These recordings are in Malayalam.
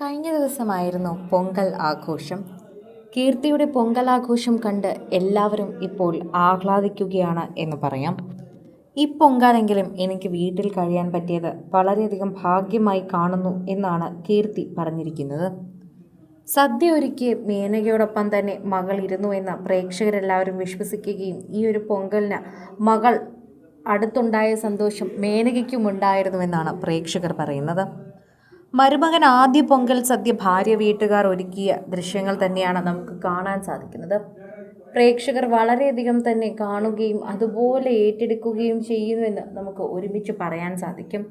കഴിഞ്ഞ ദിവസമായിരുന്നു പൊങ്കൽ ആഘോഷം. കീർത്തിയുടെ പൊങ്കൽ ആഘോഷം കണ്ട് എല്ലാവരും ഇപ്പോൾ ആഹ്ലാദിക്കുകയാണ് എന്ന് പറയാം. ഈ പൊങ്കാലെങ്കിലും എനിക്ക് വീട്ടിൽ കഴിയാൻ പറ്റിയത് വളരെയധികം ഭാഗ്യമായി കാണുന്നു എന്നാണ് കീർത്തി പറഞ്ഞിരിക്കുന്നത്. സദ്യ ഒരുക്കി മേനകയോടൊപ്പം തന്നെ മകൾ ഇരുന്നു എന്ന് പ്രേക്ഷകരെല്ലാവരും വിശ്വസിക്കുകയും ഈ ഒരു പൊങ്കലിന് മകൾ അടുത്തുണ്ടായ സന്തോഷം മേനകയ്ക്കും ഉണ്ടായിരുന്നുവെന്നാണ് പ്രേക്ഷകർ പറയുന്നത്. മരുമകൻ ആദ്യ പൊങ്കൽ സദ്യ ഭാര്യ വീട്ടുകാർ ഒരുക്കിയ ദൃശ്യങ്ങൾ തന്നെയാണ് നമുക്ക് കാണാൻ സാധിക്കുന്നത്. പ്രേക്ഷകർ വളരെയധികം തന്നെ കാണുകയും അതുപോലെ ഏറ്റെടുക്കുകയും ചെയ്യുന്നുവെന്ന് നമുക്ക് ഒരുമിച്ച് പറയാൻ സാധിക്കും.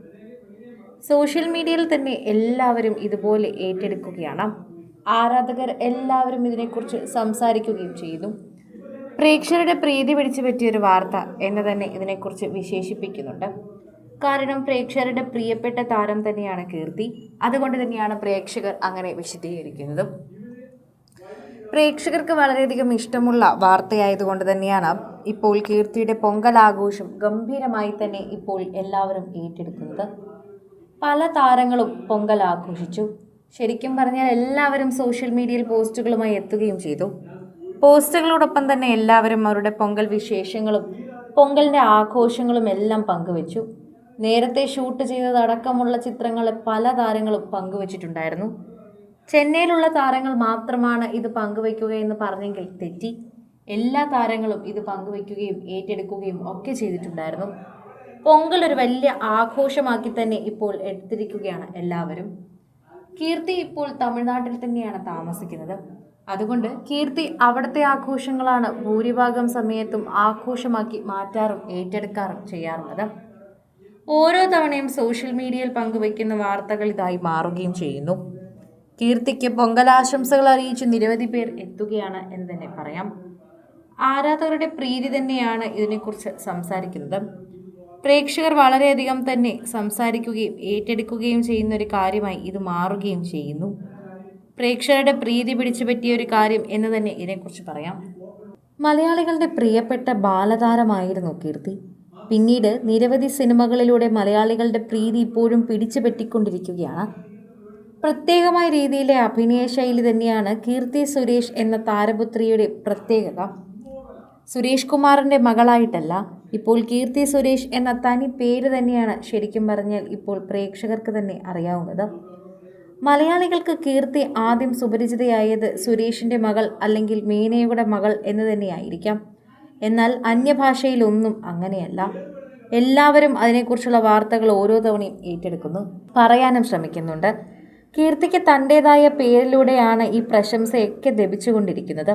സോഷ്യൽ മീഡിയയിൽ തന്നെ എല്ലാവരും ഇതുപോലെ ഏറ്റെടുക്കുകയാണ്. ആരാധകർ എല്ലാവരും ഇതിനെക്കുറിച്ച് സംസാരിക്കുകയും ചെയ്യുന്നു. പ്രേക്ഷകരുടെ പ്രീതി പിടിച്ചു പറ്റിയൊരു വാർത്ത എന്ന് തന്നെ ഇതിനെക്കുറിച്ച് വിശേഷിപ്പിക്കുന്നുണ്ട്. കാരണം പ്രേക്ഷകരുടെ പ്രിയപ്പെട്ട താരം തന്നെയാണ് കീർത്തി. അതുകൊണ്ട് തന്നെയാണ് പ്രേക്ഷകർ അങ്ങനെ വിശദീകരിക്കുന്നത്. പ്രേക്ഷകർക്ക് വളരെയധികം ഇഷ്ടമുള്ള വാർത്തയായതുകൊണ്ട് തന്നെയാണ് ഇപ്പോൾ കീർത്തിയുടെ പൊങ്കൽ ആഘോഷം ഗംഭീരമായി തന്നെ ഇപ്പോൾ എല്ലാവരും ഏറ്റെടുക്കുന്നത്. പല താരങ്ങളും പൊങ്കൽ ആഘോഷിച്ചു. ശരിക്കും പറഞ്ഞാൽ എല്ലാവരും സോഷ്യൽ മീഡിയയിൽ പോസ്റ്റുകളുമായി എത്തുകയും ചെയ്തു. പോസ്റ്റുകളോടൊപ്പം തന്നെ എല്ലാവരും അവരുടെ പൊങ്കൽ വിശേഷങ്ങളും പൊങ്കലിൻ്റെ ആഘോഷങ്ങളും എല്ലാം പങ്കുവച്ചു. നേരത്തെ ഷൂട്ട് ചെയ്തതടക്കമുള്ള ചിത്രങ്ങൾ പല താരങ്ങളും പങ്കുവച്ചിട്ടുണ്ടായിരുന്നു. ചെന്നൈയിലുള്ള താരങ്ങൾ മാത്രമാണ് ഇത് പങ്കുവയ്ക്കുക എന്ന് പറഞ്ഞെങ്കിൽ തെറ്റി. എല്ലാ താരങ്ങളും ഇത് പങ്കുവയ്ക്കുകയും ഏറ്റെടുക്കുകയും ഒക്കെ ചെയ്തിട്ടുണ്ടായിരുന്നു. പൊങ്കൽ ഒരു വലിയ ആഘോഷമാക്കി തന്നെ ഇപ്പോൾ എടുത്തിരിക്കുകയാണ് എല്ലാവരും. കീർത്തി ഇപ്പോൾ തമിഴ്നാട്ടിൽ തന്നെയാണ് താമസിക്കുന്നത്. അതുകൊണ്ട് കീർത്തി അവിടുത്തെ ആഘോഷങ്ങളാണ് ഭൂരിഭാഗം സമയത്തും ആഘോഷമാക്കി മാറ്റാറും ഏറ്റെടുക്കാറും ചെയ്യാറുള്ളത്. ഓരോ തവണയും സോഷ്യൽ മീഡിയയിൽ പങ്കുവയ്ക്കുന്ന വാർത്തകൾ ഇതായി മാറുകയും ചെയ്യുന്നു. കീർത്തിക്ക് പൊങ്കലാശംസകൾ അറിയിച്ച് നിരവധി പേർ എത്തുകയാണ് എന്ന് തന്നെ പറയാം. ആരാധകരുടെ പ്രീതി തന്നെയാണ് ഇതിനെക്കുറിച്ച് സംസാരിക്കുന്നത്. പ്രേക്ഷകർ വളരെയധികം തന്നെ സംസാരിക്കുകയും ഏറ്റെടുക്കുകയും ചെയ്യുന്ന ഒരു കാര്യമായി ഇത് മാറുകയും ചെയ്യുന്നു. പ്രേക്ഷകരുടെ പ്രീതി പിടിച്ചു പറ്റിയ ഒരു കാര്യം എന്ന് തന്നെ ഇതിനെക്കുറിച്ച് പറയാം. മലയാളികളുടെ പ്രിയപ്പെട്ട ബാലതാരമായിരുന്നു കീർത്തി. പിന്നീട് നിരവധി സിനിമകളിലൂടെ മലയാളികളുടെ പ്രീതി ഇപ്പോഴും പിടിച്ചു പറ്റിക്കൊണ്ടിരിക്കുകയാണ്. പ്രത്യേകമായ രീതിയിലെ അഭിനയ ശൈലി തന്നെയാണ് കീർത്തി സുരേഷ് എന്ന താരപുത്രിയുടെ പ്രത്യേകത. സുരേഷ് കുമാറിൻ്റെ മകളായിട്ടല്ല, ഇപ്പോൾ കീർത്തി സുരേഷ് എന്ന തനി പേര് തന്നെയാണ് ശരിക്കും പറഞ്ഞാൽ ഇപ്പോൾ പ്രേക്ഷകർക്ക് തന്നെ അറിയാവുന്നത്. മലയാളികൾക്ക് കീർത്തി ആദ്യം സുപരിചിതയായത് സുരേഷിൻ്റെ മകൾ അല്ലെങ്കിൽ മേനയുടെ മകൾ എന്ന് തന്നെയായിരിക്കാം. എന്നാൽ അന്യഭാഷയിലൊന്നും അങ്ങനെയല്ല. എല്ലാവരും അതിനെക്കുറിച്ചുള്ള വാർത്തകൾ ഓരോ തവണയും ഏറ്റെടുക്കുന്നു, പറയാനും ശ്രമിക്കുന്നുണ്ട്. കീർത്തിക്ക് തൻ്റേതായ പേരിലൂടെയാണ് ഈ പ്രശംസയൊക്കെ ലഭിച്ചുകൊണ്ടിരിക്കുന്നത്.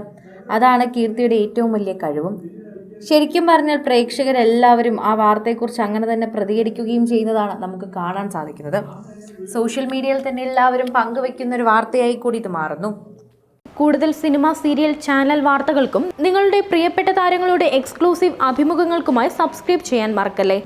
അതാണ് കീർത്തിയുടെ ഏറ്റവും വലിയ കഴിവും. ശരിക്കും പറഞ്ഞാൽ പ്രേക്ഷകരെല്ലാവരും ആ വാർത്തയെക്കുറിച്ച് അങ്ങനെ തന്നെ പ്രതികരിക്കുകയും ചെയ്യുന്നതാണ് നമുക്ക് കാണാൻ സാധിക്കുന്നത്. സോഷ്യൽ മീഡിയയിൽ തന്നെ എല്ലാവരും പങ്കുവയ്ക്കുന്ന ഒരു വാർത്തയായി കൂടി ഇത് മാറുന്നു. കൂടുതൽ സിനിമ, സീരിയൽ, ചാനൽ വാർത്തകൾക്കും നിങ്ങളുടെ പ്രിയപ്പെട്ട താരങ്ങളുടെ എക്സ്ക്ലൂസീവ് അഭിമുഖങ്ങൾക്കുമായി സബ്സ്ക്രൈബ് ചെയ്യാൻ മറക്കല്ലേ.